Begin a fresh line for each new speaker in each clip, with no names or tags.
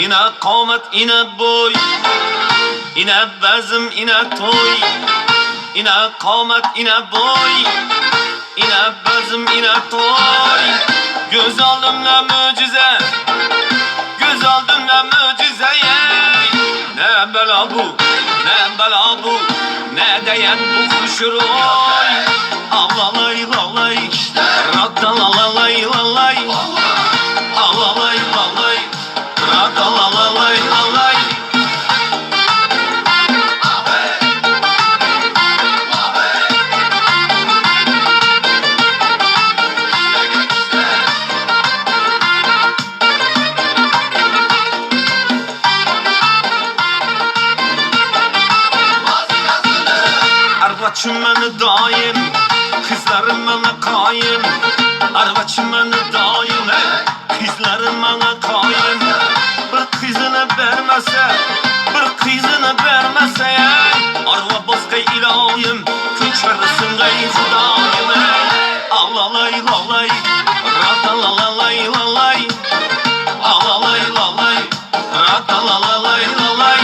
ina qomat, ina bo'y, ina bazm, ina to'y, ina qomat, ina bo'y, ina bazm, ina to'y. Göz oldimda mo'jiza, göz oldimda mo'jiza. Ne bela bu, ne bela bu, ne dayan bu xushro'y. Alalay lalay, radalalay lalay, alalay lalay, radalalay lalay. Arvaçım beni daim, kızlarım bana kayın. Arvaçım beni daim, kızlarım bana kayın. Bir kızını vermese, bir kızını vermese, arva bozkay ilayım, köçersin gayzi daim. Alalay lalay, radalalay lalay, alalay lalay, radalalay lalay.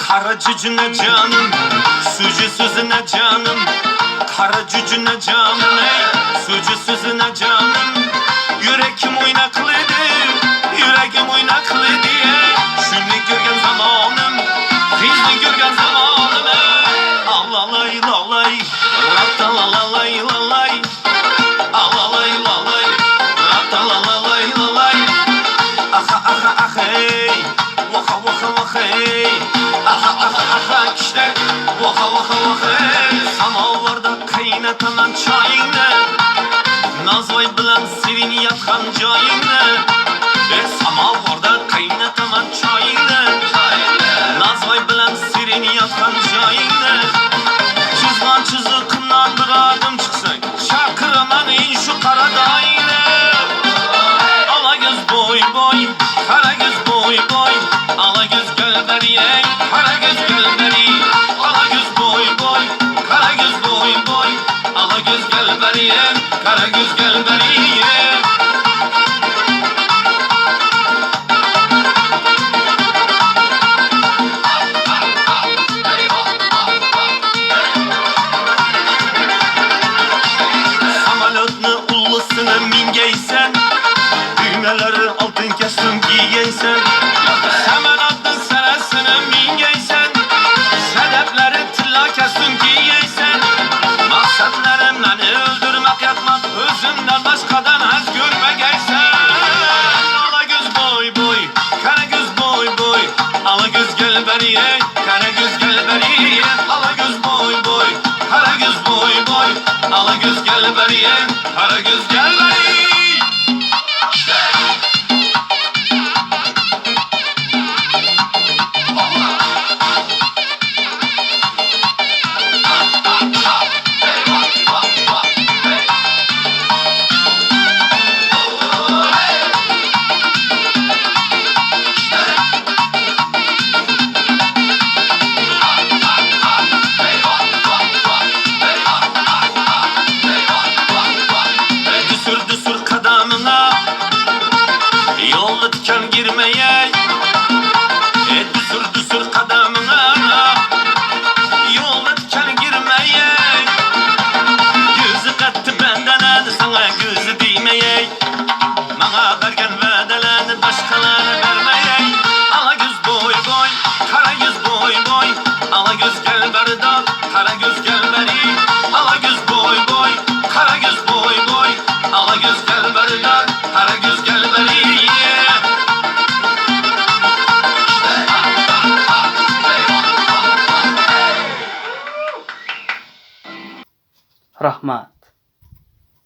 Kara cücüne canım, sucu sözüne canım. Kara cücüne canım, sucu sözüne canım. Yüreğim oynaklıydı, yüreğim oynaklıydı. Şunu görgen zamanım, kızını görgen zamanım. Alalay lalay, radalalay lalay, alalay lalay, radalalay lalay. Aha aha aha hey, vaka vaka vaka hey. Aha aha aha işte, vaka vaka vaka hey. Samavarda kaynatanan çayını, Nazvay bilen sevin yatkan cayını. Samavarda kaynatanan çayını, Nazvay bilen sevin yatkan cayını. Çizgan çizikimden bir adım çıksın, çakırınan in şu karadayını. Ala göz boy boy, kara göz boy boy, ala göz gel beriye, kara göz gel beri. Ala göz boy boy, kara göz boy boy, ala göz gel beriye, kara göz gel beriye. Samalotni ullusini mingaysan, düğmeleri altın kestim giyeysen. Samanatın sarasını mingeysen, sedepleri tilla kestim giyeysen. Maksatlarım beni öldürmek yapmak, özümden başkadan az görmegeysen. Ala göz boy boy, kara göz boy boy, ala göz gel beriye, kara göz gel beriye. Ala göz boy boy, kara göz boy boy, ala göz gel beriye, kara göz gel beriye. Düsür düsür kadamına, yolda diken girmeye. Düsür düsür kadamına, yolda diken girmeye. Gözü kattı benden, sana gözü değmeye. Bana vergen vedelerini başkalarına vermeye. Ala göz boy boy, kara göz boy boy, ala göz gel berda, kara göz gel beri. Ala göz boy boy, kara göz boy boy, ala göz gel berda, kara göz gel beri.
Rahmat.